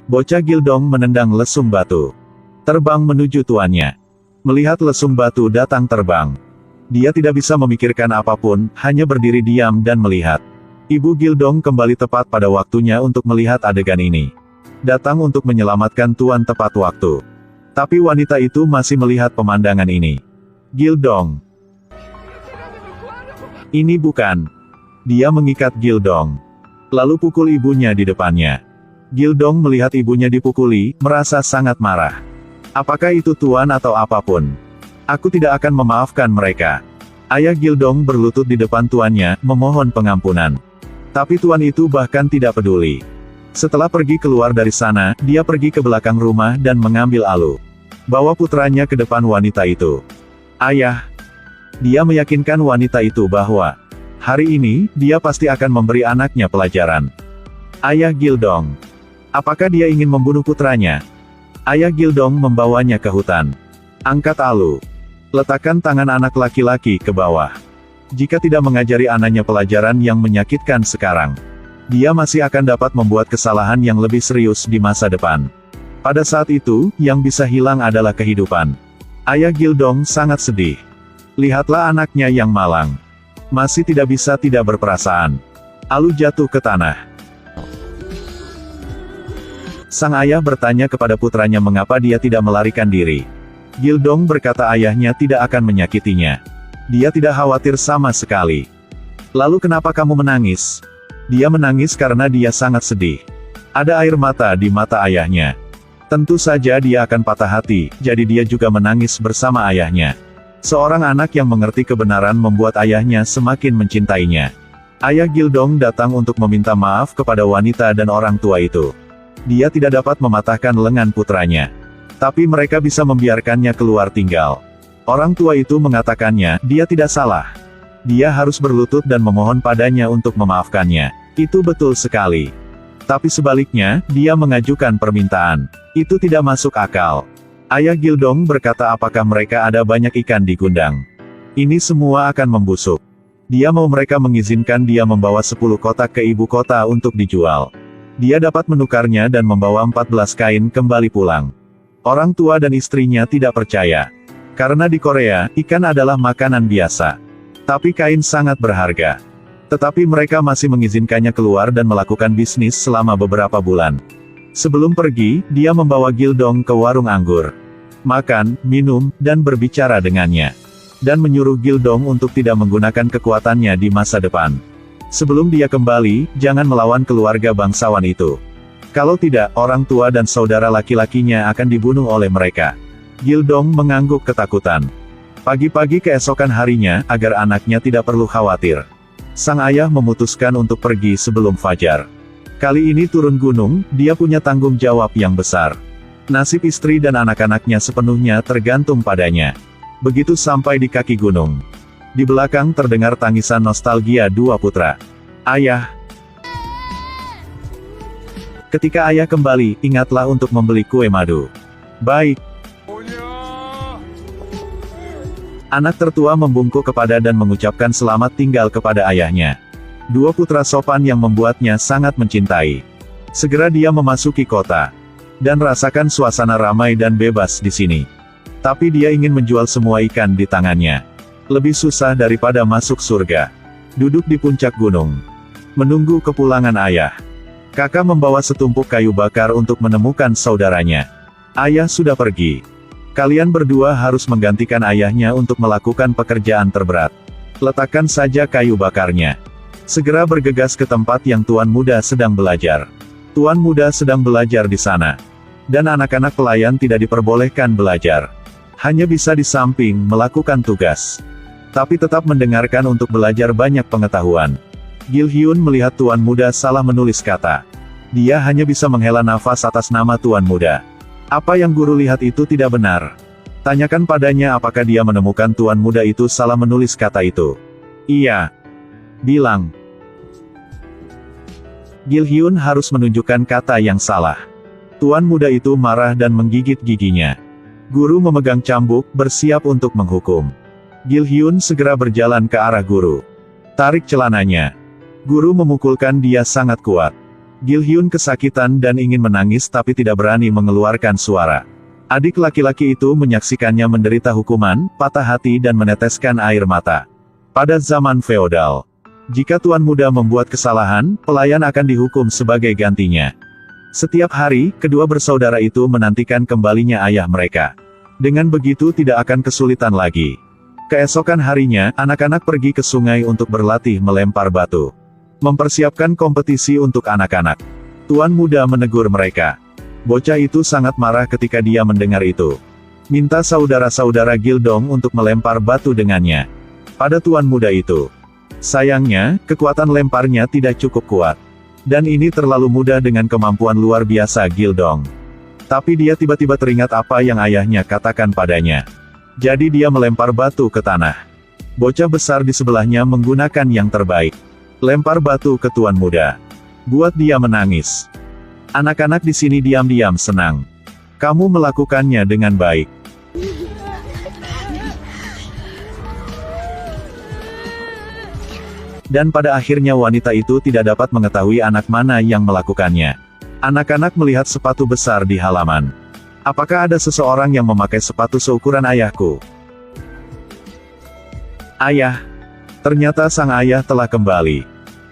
Bocah Gildong menendang lesung batu. Terbang menuju tuannya. Melihat lesung batu datang terbang. Dia tidak bisa memikirkan apapun, hanya berdiri diam dan melihat. Ibu Gildong kembali tepat pada waktunya untuk melihat adegan ini. Datang untuk menyelamatkan tuan tepat waktu. Tapi wanita itu masih melihat pemandangan ini. Gildong. Ini bukan. Dia mengikat Gildong. Lalu pukul ibunya di depannya. Gildong melihat ibunya dipukuli, merasa sangat marah. Apakah itu tuan atau apapun? Aku tidak akan memaafkan mereka. Ayah Gildong berlutut di depan tuannya, memohon pengampunan. Tapi tuan itu bahkan tidak peduli. Setelah pergi keluar dari sana, dia pergi ke belakang rumah dan mengambil Alu. Bawa putranya ke depan wanita itu. Ayah. Dia meyakinkan wanita itu bahwa hari ini, dia pasti akan memberi anaknya pelajaran. Ayah Gildong. Apakah dia ingin membunuh putranya? Ayah Gildong membawanya ke hutan. Angkat Alu. Letakkan tangan anak laki-laki ke bawah. Jika tidak mengajari anaknya pelajaran yang menyakitkan sekarang, dia masih akan dapat membuat kesalahan yang lebih serius di masa depan. Pada saat itu, yang bisa hilang adalah kehidupan. Ayah Gildong sangat sedih. Lihatlah anaknya yang malang. Masih tidak bisa tidak berperasaan. Alu jatuh ke tanah. Sang ayah bertanya kepada putranya mengapa dia tidak melarikan diri. Gildong berkata ayahnya tidak akan menyakitinya. Dia tidak khawatir sama sekali. Lalu kenapa kamu menangis? Dia menangis karena dia sangat sedih. Ada air mata di mata ayahnya. Tentu saja dia akan patah hati, jadi dia juga menangis bersama ayahnya. Seorang anak yang mengerti kebenaran membuat ayahnya semakin mencintainya. Ayah Gildong datang untuk meminta maaf kepada wanita dan orang tua itu. Dia tidak dapat mematahkan lengan putranya. Tapi mereka bisa membiarkannya keluar tinggal. Orang tua itu mengatakannya, dia tidak salah. Dia harus berlutut dan memohon padanya untuk memaafkannya. Itu betul sekali. Tapi sebaliknya, dia mengajukan permintaan. Itu tidak masuk akal. Ayah Gildong berkata apakah mereka ada banyak ikan di gundang. Ini semua akan membusuk. Dia mau mereka mengizinkan dia membawa 10 kotak ke ibu kota untuk dijual. Dia dapat menukarnya dan membawa 14 kain kembali pulang. Orang tua dan istrinya tidak percaya. Karena di Korea, ikan adalah makanan biasa. Tapi kain sangat berharga. Tetapi mereka masih mengizinkannya keluar dan melakukan bisnis selama beberapa bulan. Sebelum pergi, dia membawa Gildong ke warung anggur. Makan, minum, dan berbicara dengannya. Dan menyuruh Gildong untuk tidak menggunakan kekuatannya di masa depan. Sebelum dia kembali, jangan melawan keluarga bangsawan itu. Kalau tidak, orang tua dan saudara laki-lakinya akan dibunuh oleh mereka. Gildong mengangguk ketakutan. Pagi-pagi keesokan harinya, agar anaknya tidak perlu khawatir. Sang ayah memutuskan untuk pergi sebelum fajar. Kali ini turun gunung, dia punya tanggung jawab yang besar. Nasib istri dan anak-anaknya sepenuhnya tergantung padanya. Begitu sampai di kaki gunung. Di belakang terdengar tangisan nostalgia dua putra. Ayah. Ketika ayah kembali, ingatlah untuk membeli kue madu. Baik. Anak tertua membungkuk kepada dan mengucapkan selamat tinggal kepada ayahnya. Dua putra sopan yang membuatnya sangat mencintai. Segera dia memasuki kota. Dan rasakan suasana ramai dan bebas di sini. Tapi dia ingin menjual semua ikan di tangannya. Lebih susah daripada masuk surga. Duduk di puncak gunung. Menunggu kepulangan ayah. Kakak membawa setumpuk kayu bakar untuk menemukan saudaranya. Ayah sudah pergi. Kalian berdua harus menggantikan ayahnya untuk melakukan pekerjaan terberat. Letakkan saja kayu bakarnya. Segera bergegas ke tempat yang tuan muda sedang belajar. Tuan muda sedang belajar di sana. Dan anak-anak pelayan tidak diperbolehkan belajar. Hanya bisa di samping melakukan tugas. Tapi tetap mendengarkan untuk belajar banyak pengetahuan. Gil Hyun melihat tuan muda salah menulis kata. Dia hanya bisa menghela nafas atas nama tuan muda. Apa yang guru lihat itu tidak benar. Tanyakan padanya apakah dia menemukan tuan muda itu salah menulis kata itu. Iya. Bilang. Gil Hyun harus menunjukkan kata yang salah. Tuan muda itu marah dan menggigit giginya. Guru memegang cambuk, bersiap untuk menghukum. Gil Hyun segera berjalan ke arah guru. Tarik celananya. Guru memukulkan dia sangat kuat. Gil-hyun kesakitan dan ingin menangis tapi tidak berani mengeluarkan suara. Adik laki-laki itu menyaksikannya menderita hukuman, patah hati dan meneteskan air mata. Pada zaman feodal, jika tuan muda membuat kesalahan, pelayan akan dihukum sebagai gantinya. Setiap hari, kedua bersaudara itu menantikan kembalinya ayah mereka. Dengan begitu tidak akan kesulitan lagi. Keesokan harinya, anak-anak pergi ke sungai untuk berlatih melempar batu. Mempersiapkan kompetisi untuk anak-anak. Tuan muda menegur mereka. Bocah itu sangat marah ketika dia mendengar itu. Minta saudara-saudara Gildong untuk melempar batu dengannya. Pada tuan muda itu. Sayangnya, kekuatan lemparnya tidak cukup kuat. Dan ini terlalu mudah dengan kemampuan luar biasa Gildong. Tapi dia tiba-tiba teringat apa yang ayahnya katakan padanya. Jadi dia melempar batu ke tanah. Bocah besar di sebelahnya menggunakan yang terbaik. Lempar batu ke tuan muda. Buat dia menangis. Anak-anak di sini diam-diam senang. Kamu melakukannya dengan baik. Dan pada akhirnya wanita itu tidak dapat mengetahui anak mana yang melakukannya. Anak-anak melihat sepatu besar di halaman. Apakah ada seseorang yang memakai sepatu seukuran ayahku? Ayah. Ternyata sang ayah telah kembali.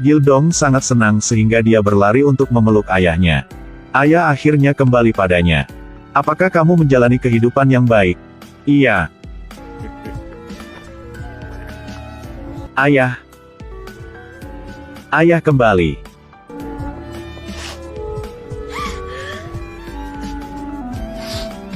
Gildong sangat senang sehingga dia berlari untuk memeluk ayahnya. Ayah akhirnya kembali padanya. Apakah kamu menjalani kehidupan yang baik? Iya. Ayah. Ayah kembali.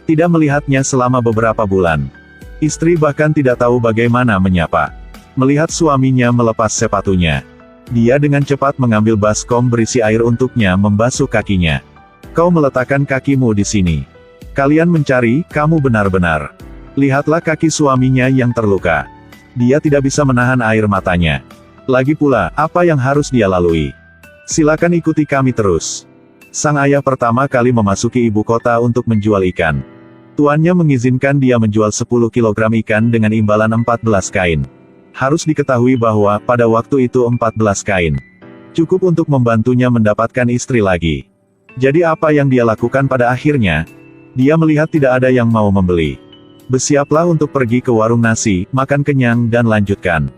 Tidak melihatnya selama beberapa bulan. Istri bahkan tidak tahu bagaimana menyapa. Melihat suaminya melepas sepatunya. Dia dengan cepat mengambil baskom berisi air untuknya membasuh kakinya. Kau meletakkan kakimu di sini. Kalian mencari, kamu benar-benar. Lihatlah kaki suaminya yang terluka. Dia tidak bisa menahan air matanya. Lagi pula, apa yang harus dia lalui? Silakan ikuti kami terus. Sang ayah pertama kali memasuki ibu kota untuk menjual ikan. Tuannya mengizinkan dia menjual 10 kg ikan dengan imbalan 14 kain. Harus diketahui bahwa, pada waktu itu 14 kain. Cukup untuk membantunya mendapatkan istri lagi. Jadi apa yang dia lakukan pada akhirnya? Dia melihat tidak ada yang mau membeli. Bersiaplah untuk pergi ke warung nasi, makan kenyang dan lanjutkan.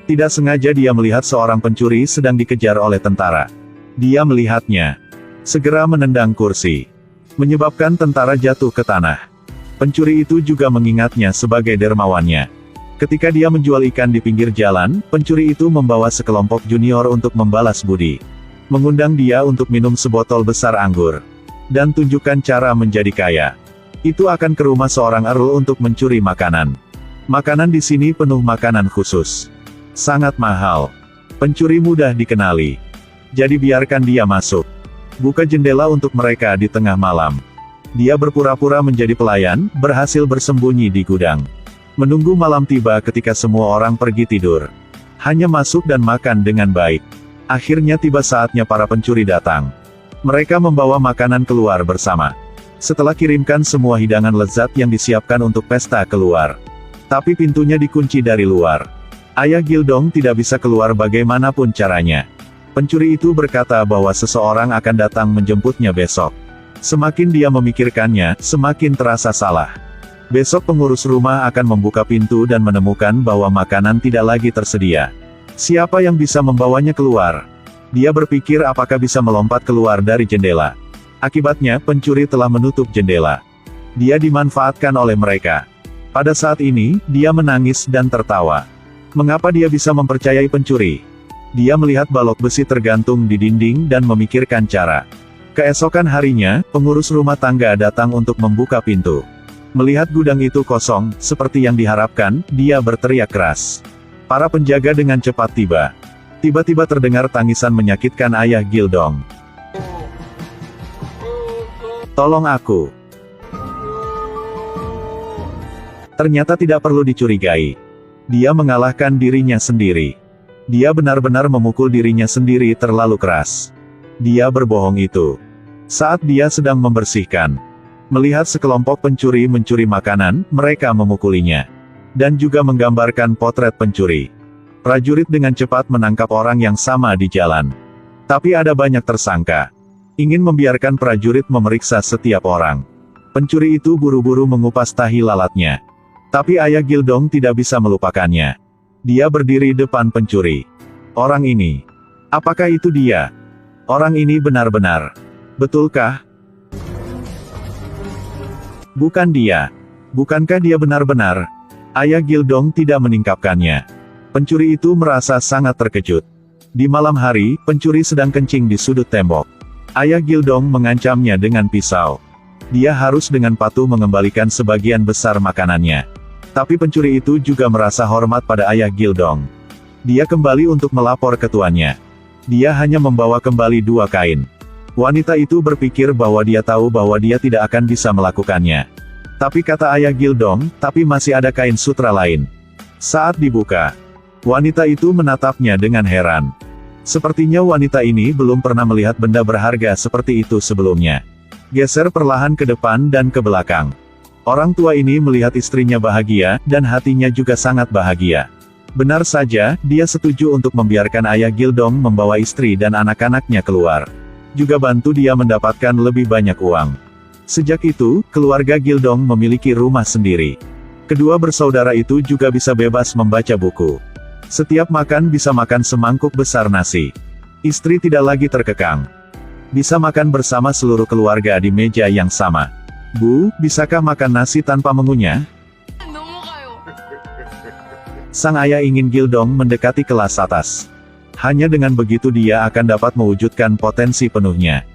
Tidak sengaja dia melihat seorang pencuri sedang dikejar oleh tentara. Dia melihatnya. Segera menendang kursi. Menyebabkan tentara jatuh ke tanah. Pencuri itu juga mengingatnya sebagai dermawannya. Ketika dia menjual ikan di pinggir jalan, pencuri itu membawa sekelompok junior untuk membalas budi. Mengundang dia untuk minum sebotol besar anggur. Dan tunjukkan cara menjadi kaya. Itu akan ke rumah seorang earl untuk mencuri makanan. Makanan di sini penuh makanan khusus. Sangat mahal. Pencuri mudah dikenali. Jadi biarkan dia masuk. Buka jendela untuk mereka di tengah malam. Dia berpura-pura menjadi pelayan, berhasil bersembunyi di gudang. Menunggu malam tiba ketika semua orang pergi tidur. Hanya masuk dan makan dengan baik. Akhirnya tiba saatnya para pencuri datang. Mereka membawa makanan keluar bersama. Setelah kirimkan semua hidangan lezat yang disiapkan untuk pesta keluar. Tapi pintunya dikunci dari luar. Ayah Gildong tidak bisa keluar bagaimanapun caranya. Pencuri itu berkata bahwa seseorang akan datang menjemputnya besok. Semakin dia memikirkannya, semakin terasa salah. Besok pengurus rumah akan membuka pintu dan menemukan bahwa makanan tidak lagi tersedia. Siapa yang bisa membawanya keluar? Dia berpikir apakah bisa melompat keluar dari jendela. Akibatnya, pencuri telah menutup jendela. Dia dimanfaatkan oleh mereka. Pada saat ini, dia menangis dan tertawa. Mengapa dia bisa mempercayai pencuri? Dia melihat balok besi tergantung di dinding dan memikirkan cara. Keesokan harinya, pengurus rumah tangga datang untuk membuka pintu. Melihat gudang itu kosong, seperti yang diharapkan, dia berteriak keras. Para penjaga dengan cepat tiba. Tiba-tiba terdengar tangisan menyakitkan ayah Gildong. Tolong aku. Ternyata tidak perlu dicurigai. Dia mengalahkan dirinya sendiri. Dia benar-benar memukul dirinya sendiri terlalu keras. Dia berbohong itu. Saat dia sedang membersihkan. Melihat sekelompok pencuri mencuri makanan, mereka memukulinya. Dan juga menggambarkan potret pencuri. Prajurit dengan cepat menangkap orang yang sama di jalan. Tapi ada banyak tersangka. Ingin membiarkan prajurit memeriksa setiap orang. Pencuri itu buru-buru mengupas tahi lalatnya. Tapi ayah Gildong tidak bisa melupakannya. Dia berdiri depan pencuri. Orang ini. Apakah itu dia? Orang ini benar-benar. Betulkah? Bukan dia. Bukankah dia benar-benar? Ayah Gildong tidak meningkapkannya. Pencuri itu merasa sangat terkejut. Di malam hari, pencuri sedang kencing di sudut tembok. Ayah Gildong mengancamnya dengan pisau. Dia harus dengan patuh mengembalikan sebagian besar makanannya. Tapi pencuri itu juga merasa hormat pada ayah Gildong. Dia kembali untuk melapor ke tuannya. Dia hanya membawa kembali 2 kain. Wanita itu berpikir bahwa dia tahu bahwa dia tidak akan bisa melakukannya. Tapi kata ayah Gildong, tapi masih ada kain sutra lain. Saat dibuka, wanita itu menatapnya dengan heran. Sepertinya wanita ini belum pernah melihat benda berharga seperti itu sebelumnya. Geser perlahan ke depan dan ke belakang. Orang tua ini melihat istrinya bahagia, dan hatinya juga sangat bahagia. Benar saja, dia setuju untuk membiarkan ayah Gildong membawa istri dan anak-anaknya keluar. Juga bantu dia mendapatkan lebih banyak uang. Sejak itu, keluarga Gildong memiliki rumah sendiri. Kedua bersaudara itu juga bisa bebas membaca buku. Setiap makan bisa makan semangkuk besar nasi. Istri tidak lagi terkekang. Bisa makan bersama seluruh keluarga di meja yang sama. Bu, bisakah makan nasi tanpa mengunyah? Sang ayah ingin Gildong mendekati kelas atas. Hanya dengan begitu dia akan dapat mewujudkan potensi penuhnya.